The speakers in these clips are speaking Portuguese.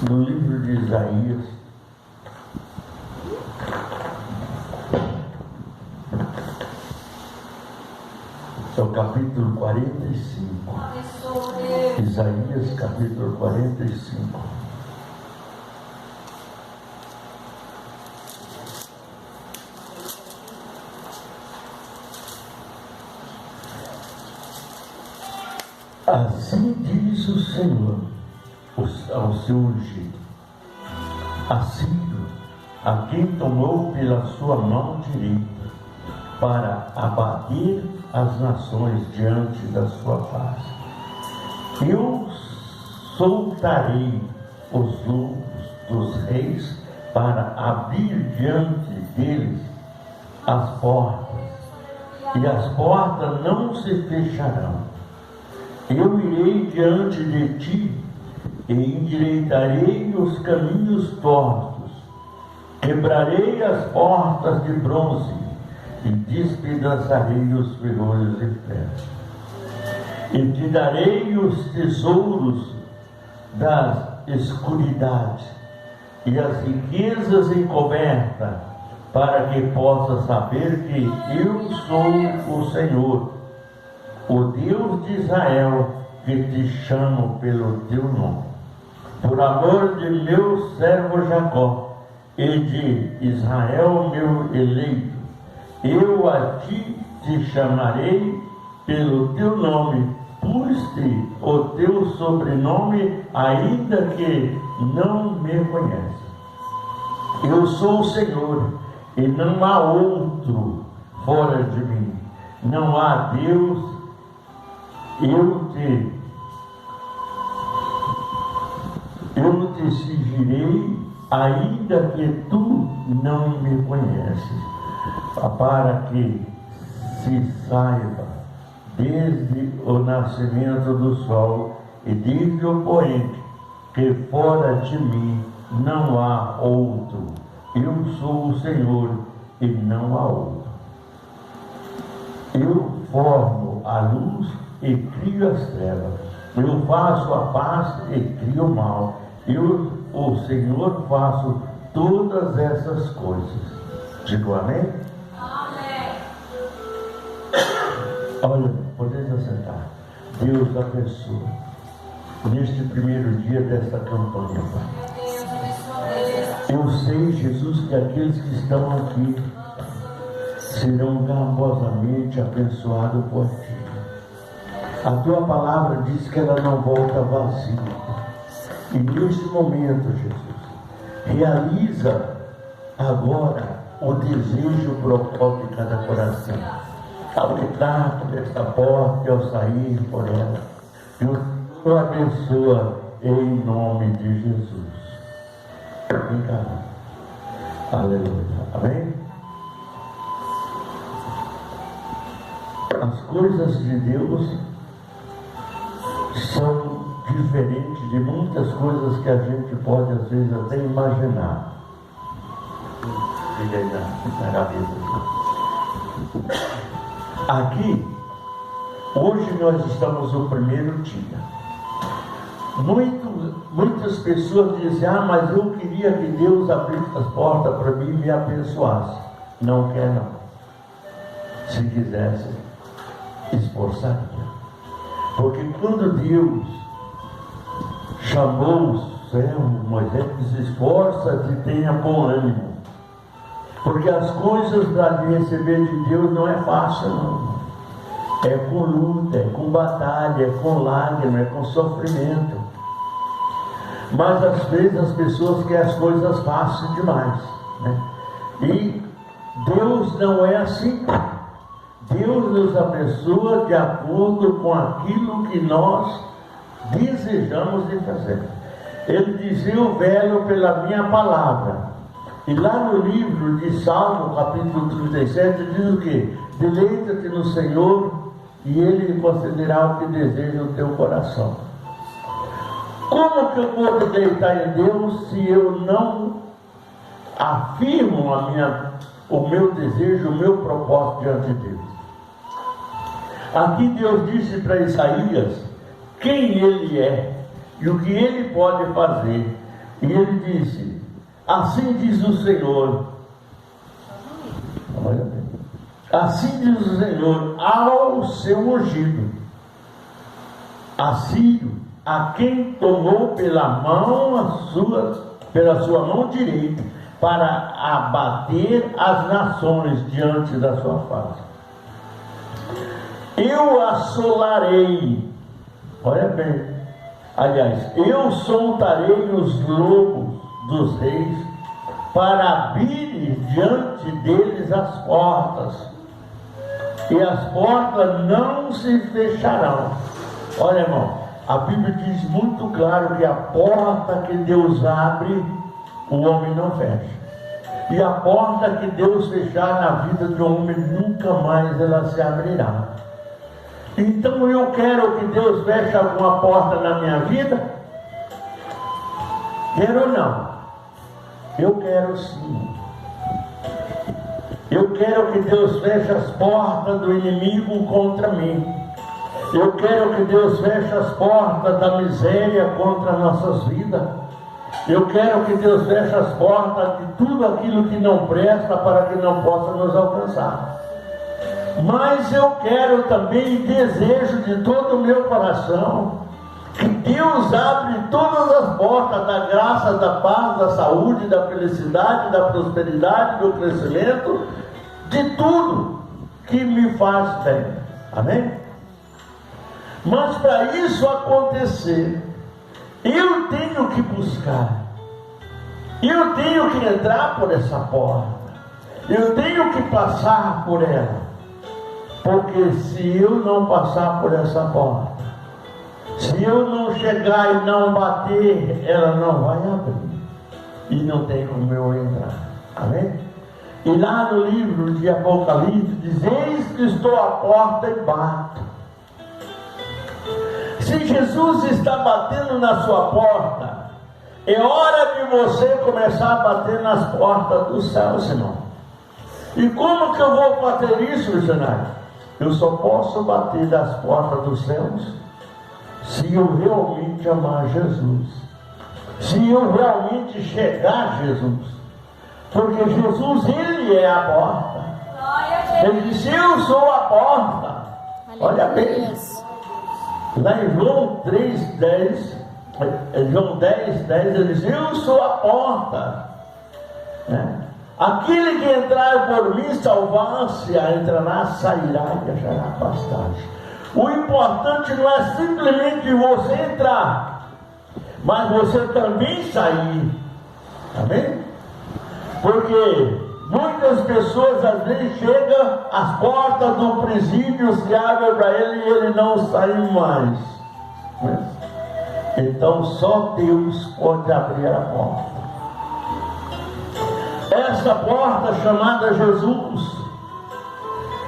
no livro de Isaías, é o capítulo 45. Isaías, capítulo 45. Assim diz o Senhor ao seu ungido, a Ciro, a quem tomou pela sua mão direita, para abater as nações diante da sua face. Eu soltarei os lobos dos reis para abrir diante deles as portas, e as portas não se fecharão. Eu irei diante de ti e endireitarei os caminhos tortos, quebrarei as portas de bronze e despedaçarei os ferrolhos de ferro. E te darei os tesouros das escuridades e as riquezas encobertas, para que possas saber que eu sou o Senhor, o Deus de Israel, que te chamo pelo teu nome. Por amor de meu servo Jacó e de Israel, meu eleito, eu a ti te chamarei pelo teu nome, pus-te o teu sobrenome, ainda que não me conheças. Eu sou o Senhor, e não há outro fora de mim. Não há Deus. Eu te exigirei, ainda que tu não me conheces, para que se saiba desde o nascimento do sol e desde o poente, que fora de mim não há outro. Eu sou o Senhor e não há outro. Eu formo a luz e crio as trevas. Eu faço a paz e crio o mal. Eu, o Senhor, faço todas essas coisas. Digo amém? Amém. Olha, podemos assentar. Deus abençoe neste primeiro dia desta campanha, Pai. Eu sei, Jesus, que aqueles que estão aqui serão grandiosamente abençoados por ti. A tua palavra diz que ela não volta vazia. E neste momento, Jesus, realiza agora o desejo, o propósito de cada coração. Ao entrar por esta porta e ao sair por ela, Deus o abençoa em nome de Jesus. Vem cá. Aleluia. Amém? As coisas de Deus são diferentes de muitas coisas que a gente pode às vezes até imaginar. Aqui, hoje nós estamos no primeiro dia. Muitas pessoas dizem, mas eu queria que Deus abrisse as portas para mim e me abençoasse. Não quer não. Se quisesse, esforçaria. Porque quando Deus chamou o servo Moisés, diz, esforça-te e tenha bom ânimo. Porque as coisas para receber de Deus não é fácil, não. É com luta, é com batalha, é com lágrima, é com sofrimento. Mas às vezes as pessoas querem as coisas fáceis demais, né? E Deus não é assim. Deus nos abençoa de acordo com aquilo que nós desejamos de fazer. Ele dizia, eu velo pela minha palavra. E lá no livro de Salmo, capítulo 37, diz o quê? Deleita-te no Senhor e Ele concederá o que deseja o teu coração. Como que eu vou deleitar em Deus se eu não afirmo o meu desejo, o meu propósito diante de Deus? Aqui Deus disse para Isaías quem Ele é e o que Ele pode fazer. E ele disse: assim diz o Senhor. Olha bem. Assim diz o Senhor ao seu ungido, Assírio, a quem tomou pela sua mão direita, para abater as nações diante da sua face. Eu assolarei, olha bem, aliás, eu soltarei os lobos dos reis, para abrir diante deles as portas, e as portas não se fecharão. Olha, irmão, a Bíblia diz muito claro que a porta que Deus abre, o homem não fecha. E a porta que Deus fechar na vida do homem, nunca mais ela se abrirá. Então eu quero que Deus feche alguma porta na minha vida? Quero ou não? Eu quero sim. Eu quero que Deus feche as portas do inimigo contra mim. Eu quero que Deus feche as portas da miséria contra nossas vidas. Eu quero que Deus feche as portas de tudo aquilo que não presta, para que não possa nos alcançar. Mas eu quero também e desejo de todo o meu coração que Deus abre todas as portas da graça, da paz, da saúde, da felicidade, da prosperidade, do crescimento, de tudo que me faz bem. Amém? Mas para isso acontecer, eu tenho que buscar, eu tenho que entrar por essa porta, eu tenho que passar por ela, porque se eu não passar por essa porta, se eu não chegar e não bater, ela não vai abrir, e não tem como eu entrar. Amém? E lá no livro de Apocalipse diz: eis que estou à porta e bato. Se Jesus está batendo na sua porta, é hora de você começar a bater nas portas do céu, irmão. E como que eu vou fazer isso, missionário? Eu só posso bater nas portas dos céus se eu realmente amar Jesus, se eu realmente chegar a Jesus, porque Jesus, Ele é a porta. Ele disse: eu sou a porta. Olha bem, lá em João 3:10, João 10:10, ele diz: eu sou a porta, né? Aquele que entrar por mim, salvar-se-á, entrará, sairá e achará pastagem. O importante não é simplesmente você entrar, mas você também sair. Amém? Porque muitas pessoas às vezes chegam, as portas do presídio se abrem para ele e ele não sai mais. Então só Deus pode abrir a porta. Essa porta chamada Jesus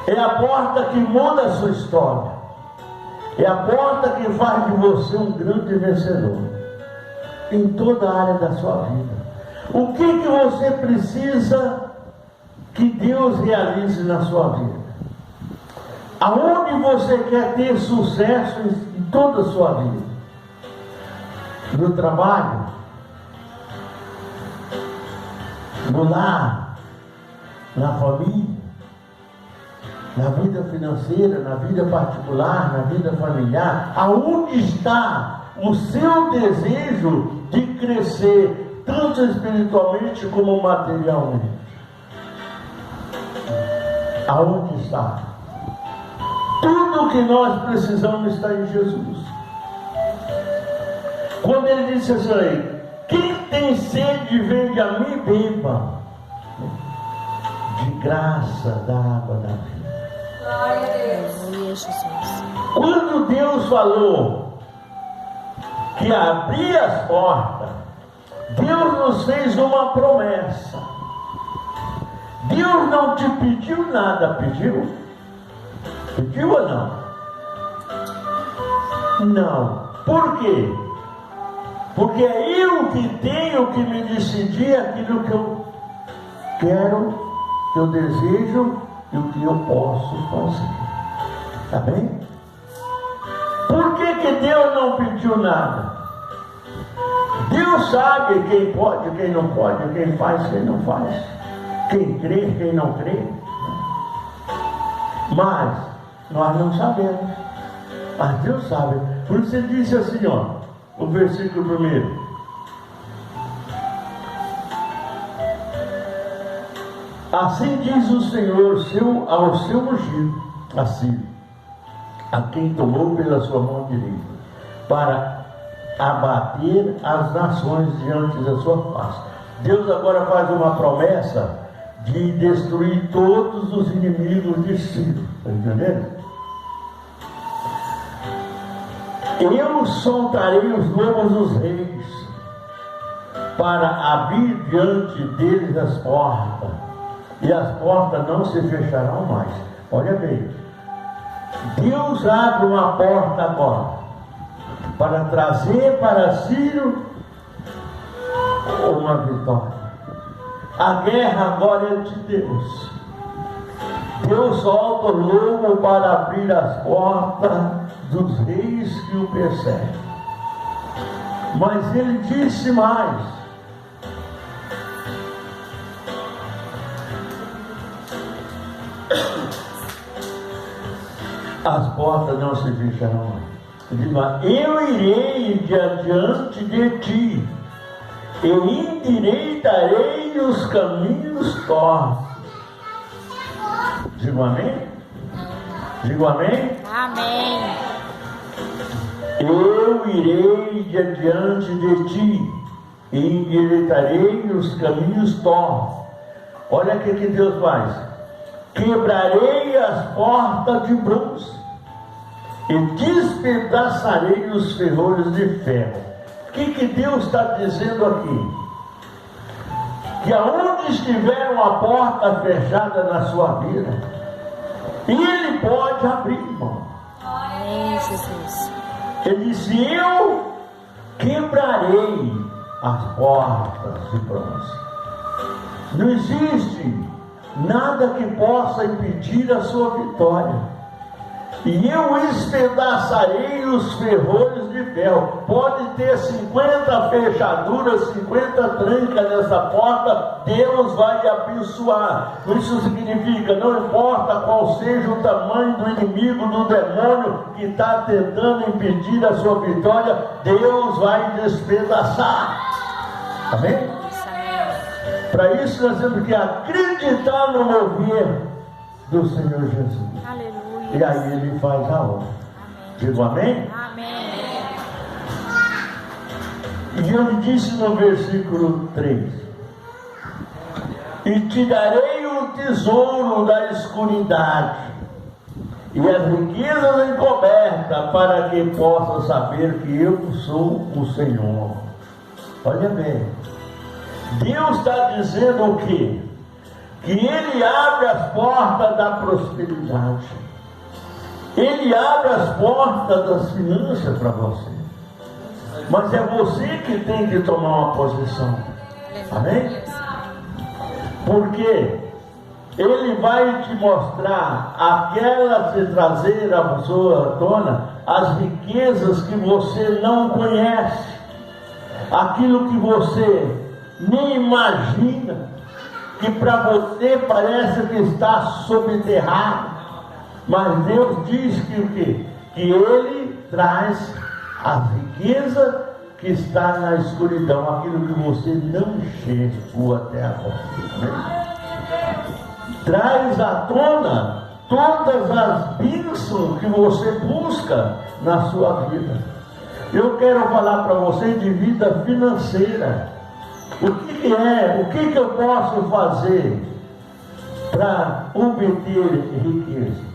é a porta que muda a sua história. É a porta que faz de você um grande vencedor em toda a área da sua vida. O que você precisa que Deus realize na sua vida? Aonde você quer ter sucesso em toda a sua vida? No trabalho? No lar? Na família? Na vida financeira, na vida particular, na vida familiar? Aonde está o seu desejo de crescer, tanto espiritualmente como materialmente? Aonde está? Tudo que nós precisamos está em Jesus. Quando ele disse assim: quem tem sede, vem a mim e beba de graça da água da vida. Glória a Deus. Quando Deus falou que abria as portas, Deus nos fez uma promessa. Deus não te pediu nada, pediu? Pediu ou não? Não. Por quê? Porque é eu que tenho que me decidir aquilo que eu quero, que eu desejo e o que eu posso fazer. Está bem? Por que Deus não pediu nada? Deus sabe quem pode, quem não pode, quem faz, quem não faz, quem crê, quem não crê. Mas nós não sabemos. Mas Deus sabe. Por isso ele disse assim, ó, o versículo 1. Assim diz o Senhor ao seu ungido, assim, a quem tomou pela sua mão direita, para abater as nações diante da sua face. Deus agora faz uma promessa de destruir todos os inimigos de Ciro. Está entendendo? Eu soltarei os lobos dos reis, para abrir diante deles as portas, e as portas não se fecharão mais. Olha bem, Deus abre uma porta agora, para trazer para Ciro uma vitória. A guerra agora é de Deus. Deus solta o lobo para abrir as portas dos reis que o perseguem. Mas ele disse mais: as portas não se fecharão. Ele diz: eu irei diante de ti, eu endireitarei os caminhos tortos. Digo amém? Digo amém? Amém. Eu irei diante de ti e endireitarei os caminhos tortos. Olha o que Deus faz: quebrarei as portas de bronze e despedaçarei os ferrolhos de ferro. O que Deus está dizendo aqui? Que aonde estiver uma porta fechada na sua vida, Ele pode abrir, irmão. Amém, Jesus. Ele disse: eu quebrarei as portas de bronze. Não existe nada que possa impedir a sua vitória. E eu despedaçarei os ferrolhos de ferro. Pode ter 50 fechaduras, 50 trancas nessa porta, Deus vai abençoar. Isso significa, não importa qual seja o tamanho do inimigo, do demônio que está tentando impedir a sua vitória, Deus vai despedaçar. Amém? Para isso nós temos que acreditar no mover do Senhor Jesus. Aleluia. E aí Ele faz a obra. Digo amém? Amém. E Ele disse no versículo 3: e te darei o tesouro da escuridade e as riquezas encobertas, para que possa saber que eu sou o Senhor. Olha bem, Deus está dizendo o quê? Que Ele abre as portas da prosperidade. Ele abre as portas das finanças para você. Mas é você que tem que tomar uma posição. Amém? Porque Ele vai te mostrar aquela, se trazer a sua tona, as riquezas que você não conhece, aquilo que você nem imagina, que para você parece que está subterrado. Mas Deus diz que o quê? Que Ele traz a riqueza que está na escuridão, aquilo que você não chegou até agora. Traz à tona todas as bênçãos que você busca na sua vida. Eu quero falar para você de vida financeira. O que eu posso fazer para obter riqueza?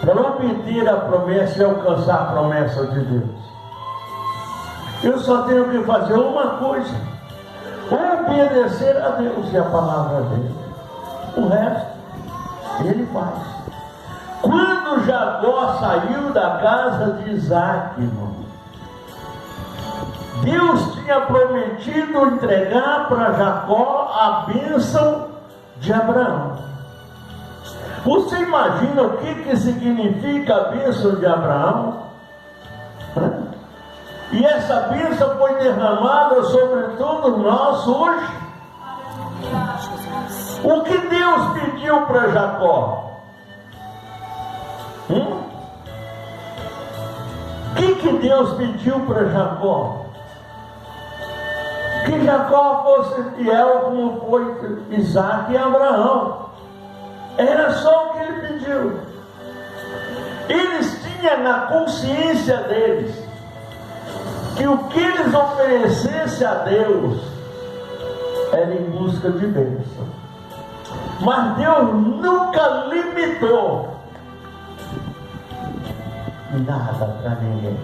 Para obter a promessa e alcançar a promessa de Deus, eu só tenho que fazer uma coisa: obedecer a Deus e a palavra dele. O resto Ele faz. Quando Jacó saiu da casa de Isaac, irmão, Deus tinha prometido entregar para Jacó a bênção de Abraão. Você imagina o que significa a bênção de Abraão? E essa bênção foi derramada sobre todos nós hoje. O que Deus pediu para Jacó? O que Deus pediu para Jacó? Que Jacó fosse fiel como foi Isaac e Abraão. Era só o que ele pediu. Eles tinham na consciência deles que o que eles oferecessem a Deus era em busca de bênção. Mas Deus nunca limitou nada para ninguém.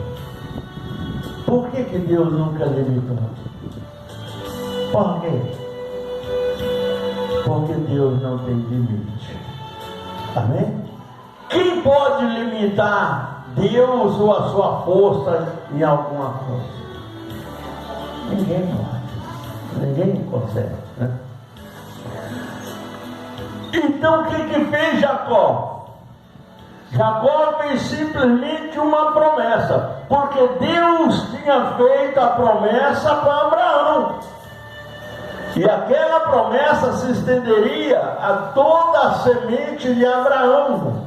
Por que Deus nunca limitou? Por quê? Porque Deus não tem limite. Amém? Quem pode limitar Deus ou a sua força em alguma coisa? Ninguém pode. Ninguém consegue, né? Então o que fez Jacó? Jacó fez simplesmente uma promessa, porque Deus tinha feito a promessa para Abraão. E aquela promessa se estenderia a toda a semente de Abraão.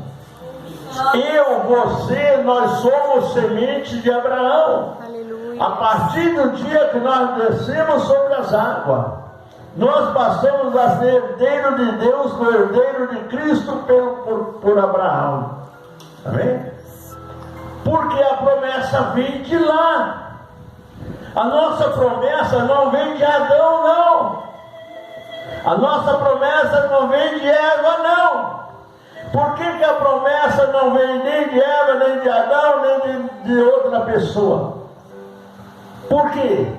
Eu, você, nós somos semente de Abraão. Aleluia. A partir do dia que nós descemos sobre as águas, nós passamos a ser herdeiro de Deus, o herdeiro de Cristo por Abraão. Amém? Porque a promessa vem de lá. A nossa promessa não vem de Adão, não. A nossa promessa não vem de Eva, não. Por que a promessa não vem nem de Eva, nem de Adão, nem de outra pessoa? Por quê?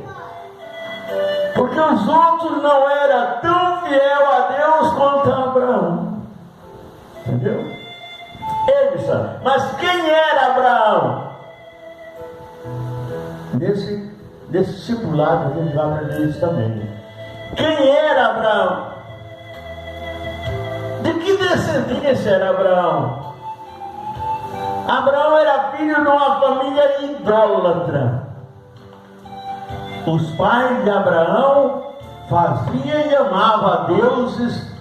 Porque os outros não eram tão fiéis a Deus quanto a Abraão. Entendeu? Eles, mas quem era Abraão? Nesse discipulado a gente vai aprender isso também. Quem era Abraão? De que descendência era Abraão? Abraão era filho de uma família idólatra. Os pais de Abraão faziam e amavam deuses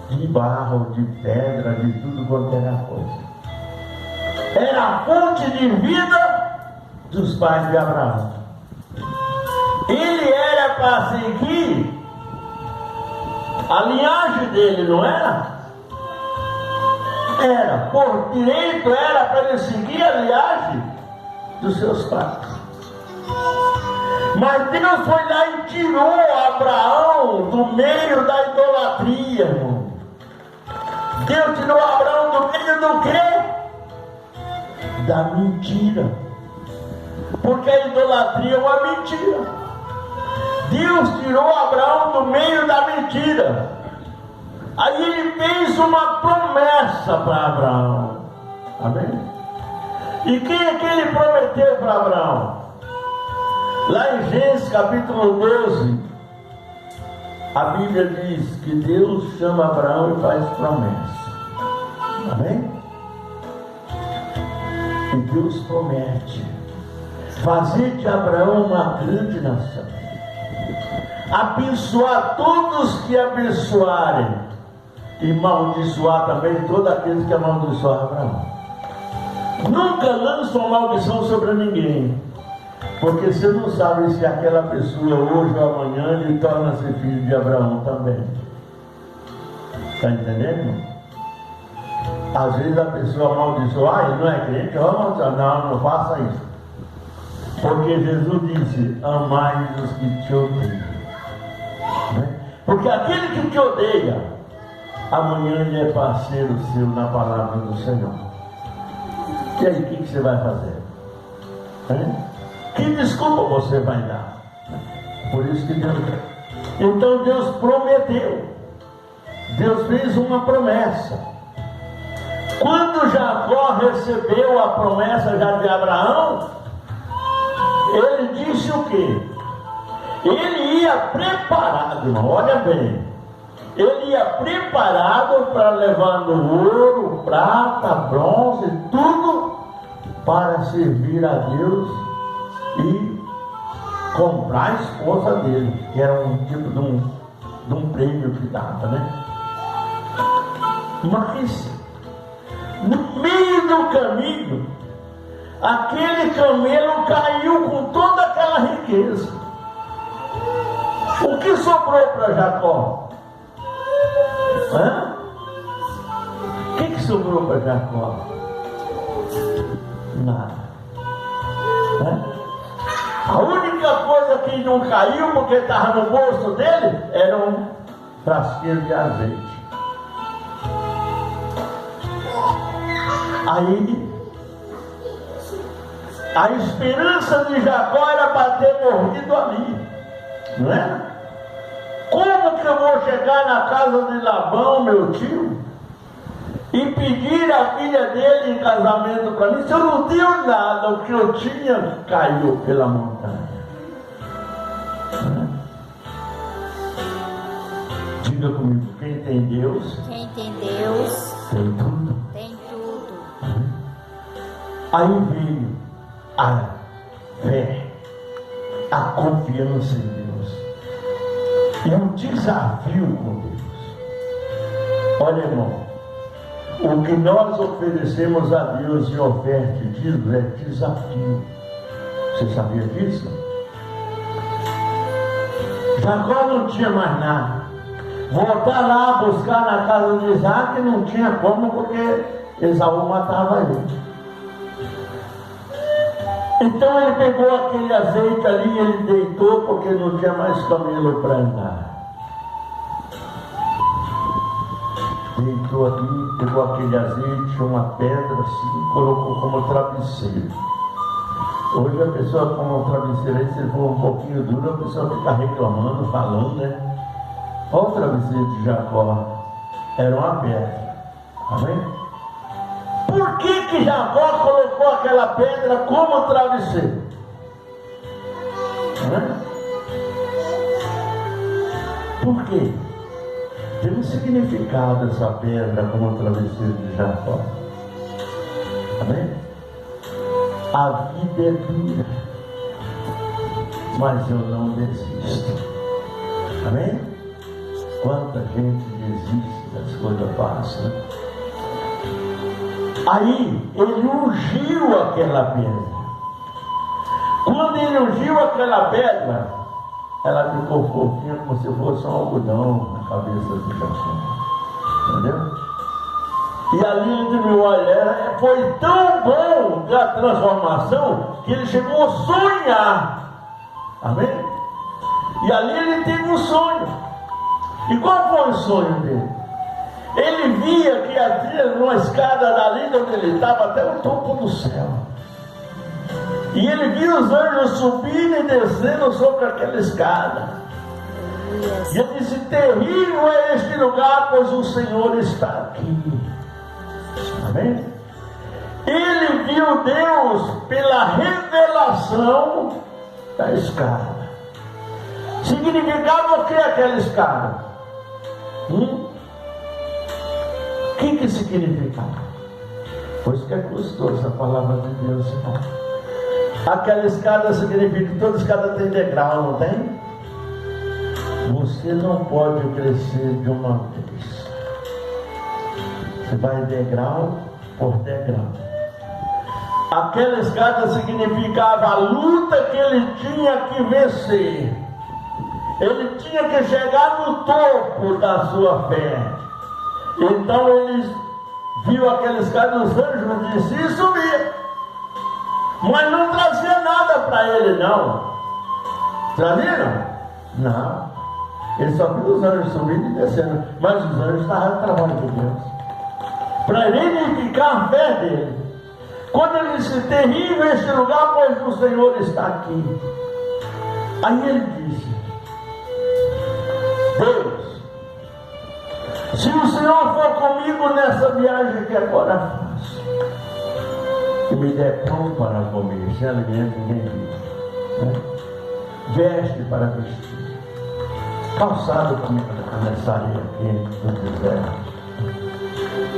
de barro, de pedra, de tudo quanto era coisa. Era a fonte de vida dos pais de Abraão. Ele era para seguir a linhagem dele, não era? Era, por direito era para ele seguir a linhagem dos seus pais. Mas Deus foi lá e tirou Abraão do meio da idolatria, irmão. Deus tirou Abraão do meio do quê? Da mentira. Porque a idolatria é uma mentira. Deus tirou Abraão do meio da mentira. Aí ele fez uma promessa para Abraão. Amém? E quem é que ele prometeu para Abraão? Lá em Gênesis capítulo 12, a Bíblia diz que Deus chama Abraão e faz promessa. Amém? E Deus promete fazer de Abraão uma grande nação, abençoar todos que abençoarem e maldiçoar também todos aqueles que amaldiçoarem Abraão. Nunca lança uma maldição sobre ninguém, porque você não sabe se aquela pessoa hoje ou amanhã ele torna-se filho de Abraão também. Está entendendo? Às vezes a pessoa amaldiçoa, ele não é crente, vamos não faça isso. Porque Jesus disse, amai os que te odeiam. Porque aquele que te odeia, amanhã ele é parceiro seu na palavra do Senhor. E aí, o que você vai fazer? Que desculpa você vai dar? Por isso que Deus... Então Deus prometeu. Deus fez uma promessa. Quando Jacó recebeu a promessa já de Abraão, ele disse o quê? Ele ia preparado, irmão, olha bem. Ele ia preparado para levar ouro, prata, bronze, tudo para servir a Deus e comprar a esposa dele, que era um tipo de um prêmio que dava, né? Mas no meio do caminho, aquele camelo caiu com toda aquela riqueza. O que sobrou para Jacó? O que sobrou para Jacó? Nada. A única coisa que não caiu, porque estava no bolso dele, era um frasquinho de azeite. Aí, a esperança de Jacó era para ter morrido ali, não é? Como que eu vou chegar na casa de Labão, meu tio, e pedir a filha dele em casamento para mim, se eu não tenho nada? O que eu tinha caiu pela montanha. Diga comigo, quem tem Deus, Quem tem Deus tem tudo. tem tudo. Aí veio a fé, a confiança em Deus e um desafio com Deus. Olha, irmão, o que nós oferecemos a Deus em oferta e dízimo é desafio. Você sabia disso? Jacó não tinha mais nada. Voltar lá buscar na casa de Isaac não tinha como, porque Esaú matava ele. Então ele pegou aquele azeite ali e ele deitou, porque não tinha mais camelo para andar. Deitou aqui, pegou aquele azeite, uma pedra assim, colocou como travesseiro. Hoje a pessoa com o travesseiro aí, se for um pouquinho duro, a pessoa fica reclamando, falando, né? Olha o travesseiro de Jacó, era uma pedra. Amém? Por que Jacó colocou aquela pedra como travesseiro? Por quê? Tem um significado essa pedra como travesseiro de Jacó. Amém? A vida é dura, mas eu não desisto. Amém? Quanta gente desiste das coisas fáceis. Aí ele ungiu aquela pedra. Quando ele ungiu aquela pedra, ela ficou fofinha como se fosse um algodão na cabeça de Jacó. Entendeu? E ali ele viu, olha, foi tão bom a transformação que ele chegou a sonhar. Amém? E ali ele teve um sonho. E qual foi o sonho dele? Ele via que havia uma escada dali onde ele estava até o topo do céu. E ele via os anjos subindo e descendo sobre aquela escada. E ele disse, terrível é este lugar, pois o Senhor está aqui. Amém? Ele viu Deus pela revelação da escada. Significava o que aquela escada? O que significava? Pois que é gostosa a palavra de Deus, irmão. Aquela escada significa que toda escada tem degrau, não tem? Você não pode crescer de uma vez. Você vai degrau por degrau. Aquela escada significava a luta que ele tinha que vencer. Ele tinha que chegar no topo da sua fé. Então ele viu aquela escada, os anjos desciam e subiam. Mas não trazia nada para ele, não. Traziam? Não. Ele só viu os anjos subindo e descendo. Mas os anjos estavam no trabalho de Deus, para identificar a fé dele. Quando ele disse, terrível este lugar, pois o Senhor está aqui. Aí ele disse, Deus, se o Senhor for comigo nessa viagem que agora faço, que me der pão para comer, sem alimento ninguém vive, né? Veste para vestir, calçado para nessa areia quente do deserto,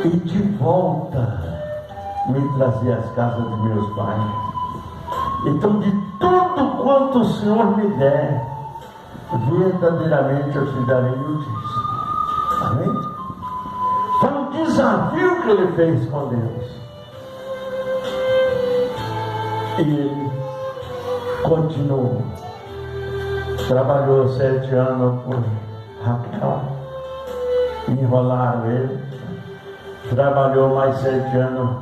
e de volta me trazer às casas de meus pais. Então, de tudo quanto o Senhor me der, verdadeiramente eu te darei o dízimo. Amém? Foi um desafio que ele fez com Deus. E ele continuou. Trabalhou 7 anos por Raquel. Enrolaram ele. Trabalhou mais 7 anos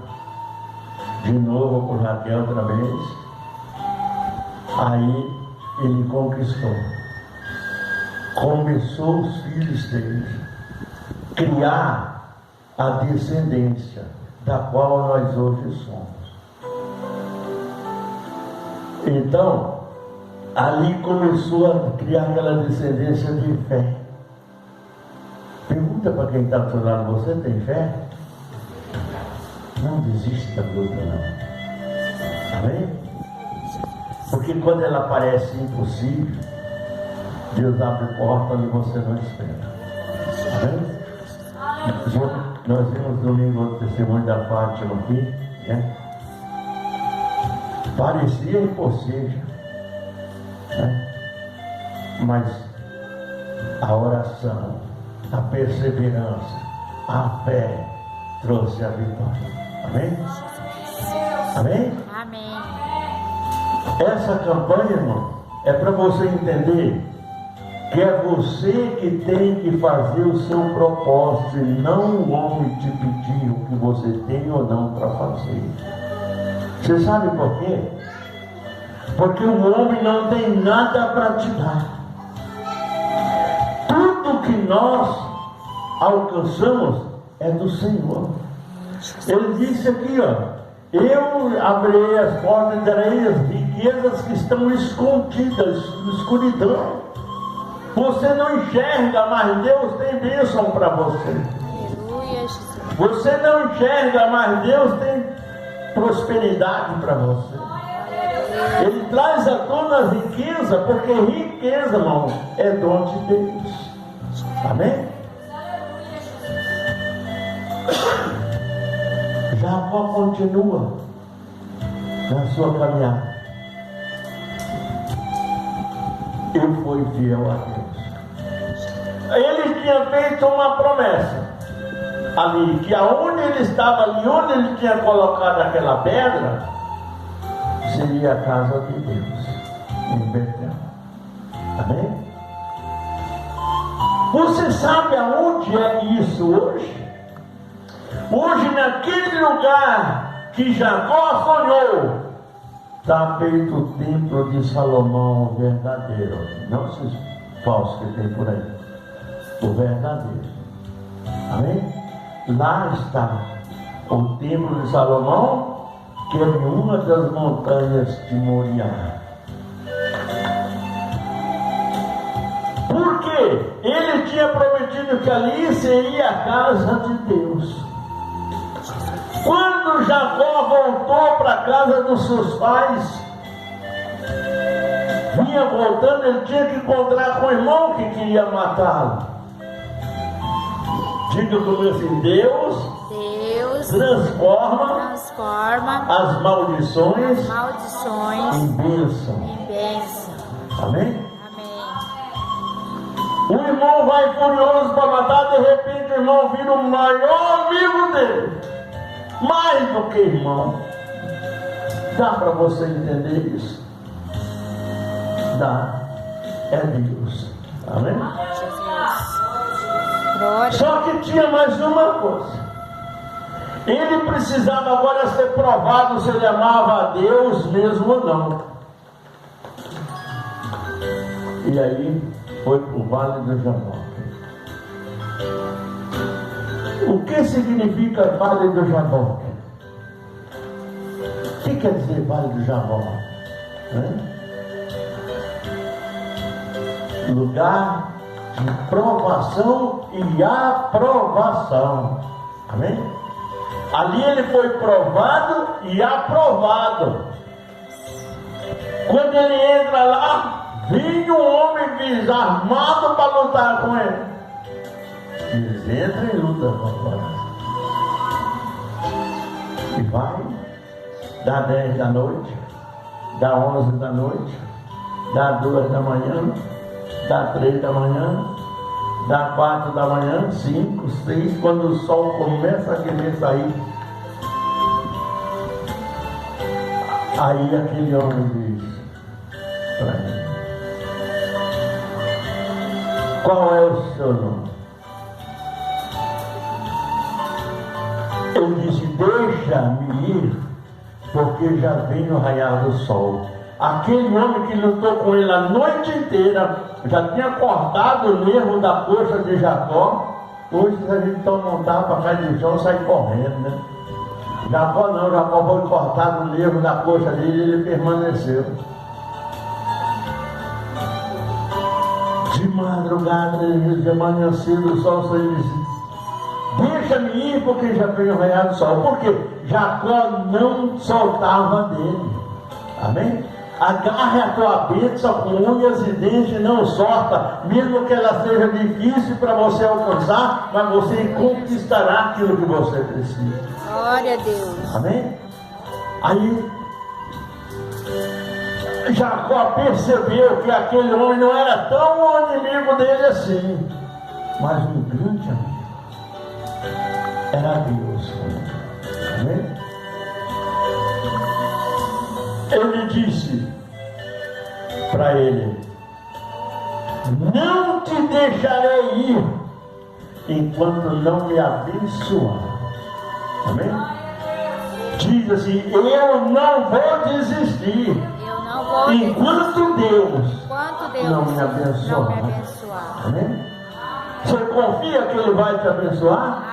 de novo por Raquel outra vez. Aí ele conquistou. Começou os filhos dele criar a descendência da qual nós hoje somos. Então, ali começou a criar aquela descendência de fé. Pergunta para quem está do lado: você tem fé? Não desiste da luta, não. Amém? Porque quando ela parece impossível, Deus abre porta onde você não espera. Amém? Nós vimos domingo o testemunho da Fátima aqui, né? Parecia impossível, né? Mas a oração, a perseverança, a fé trouxe a vitória. Amém? Amém? Amém. Essa campanha, irmão, é para você entender que é você que tem que fazer o seu propósito e não o homem te pedir o que você tem ou não para fazer. Você sabe por quê? Porque o homem não tem nada para te dar. Tudo que nós alcançamos é do Senhor. Ele disse aqui, ó: eu abrirei as portas e darei as riquezas que estão escondidas na escuridão. Você não enxerga, mas Deus tem bênção para você. Aleluia, Jesus. Você não enxerga, mas Deus tem prosperidade para você. Ele traz à tona a riqueza, porque riqueza, irmão, é dom de Deus. Amém? Jacó continua na sua caminhada. Ele foi fiel a Deus. Ele tinha feito uma promessa ali, que aonde ele estava, ali onde ele tinha colocado aquela pedra, seria a casa de Deus, em Betel. Amém? Você sabe aonde é isso hoje? Hoje, naquele lugar que Jacó sonhou, está feito o templo de Salomão verdadeiro, não esses falsos que tem por aí, o verdadeiro. Amém? Lá está o templo de Salomão, que é em uma das montanhas de Moriá. Por quê? Ele tinha prometido que ali seria a casa de Deus. Quando Jacó voltou para a casa dos seus pais, vinha voltando, ele tinha que encontrar com o irmão que queria matá-lo. Diga comigo assim: Deus transforma as maldições em bênção. Amém? O irmão vai furioso para matar, de repente o irmão vira o maior amigo dele. Mais do que irmão. Dá para você entender isso? Dá. É Deus. Amém? Só que tinha mais uma coisa. Ele precisava agora ser provado se ele amava a Deus mesmo ou não. E aí foi para o Vale do Jaboque. O que significa Vale do Jaboque? O que quer dizer Vale do Jaboque? Lugar de provação e aprovação. Amém? Ali ele foi provado e aprovado. Quando ele entra lá, vinha um homem desarmado para lutar com ele. Eles entram e lutam com ele. E vai, dá 10 da noite, dá 11 da noite, dá 2 da manhã, dá 3 da manhã, dá 4 da manhã, 5, 6, quando o sol começa a querer sair. Aí aquele homem diz para ele: qual é o seu nome? Ele disse: deixa-me ir, porque já vem o raiar do sol. Aquele homem que lutou com ele a noite inteira, já tinha cortado o nervo da coxa de Jacó. Hoje a gente toma um tapa, cai no chão, sai correndo, né? Jacó não, Jacó foi cortado o nervo da coxa dele e ele permaneceu. De madrugada, de manhã cedo, o sol saiu e disse: deixa-me ir, porque já veio o raiar do sol. Porque Jacó não soltava dele. Amém? Agarre a tua bênção com unhas e dentes e não solta, mesmo que ela seja difícil para você alcançar, mas você conquistará aquilo que você precisa. Glória a Deus. Amém? Aí Jacó percebeu que aquele homem não era tão inimigo dele assim, mas um grande amigo. Era Deus. Amém? Ele disse para ele: não te deixarei ir enquanto não me abençoar. Amém? Diz assim: eu não vou desistir enquanto Deus não me abençoar. Não me abençoar. Amém? Você confia que Ele vai te abençoar?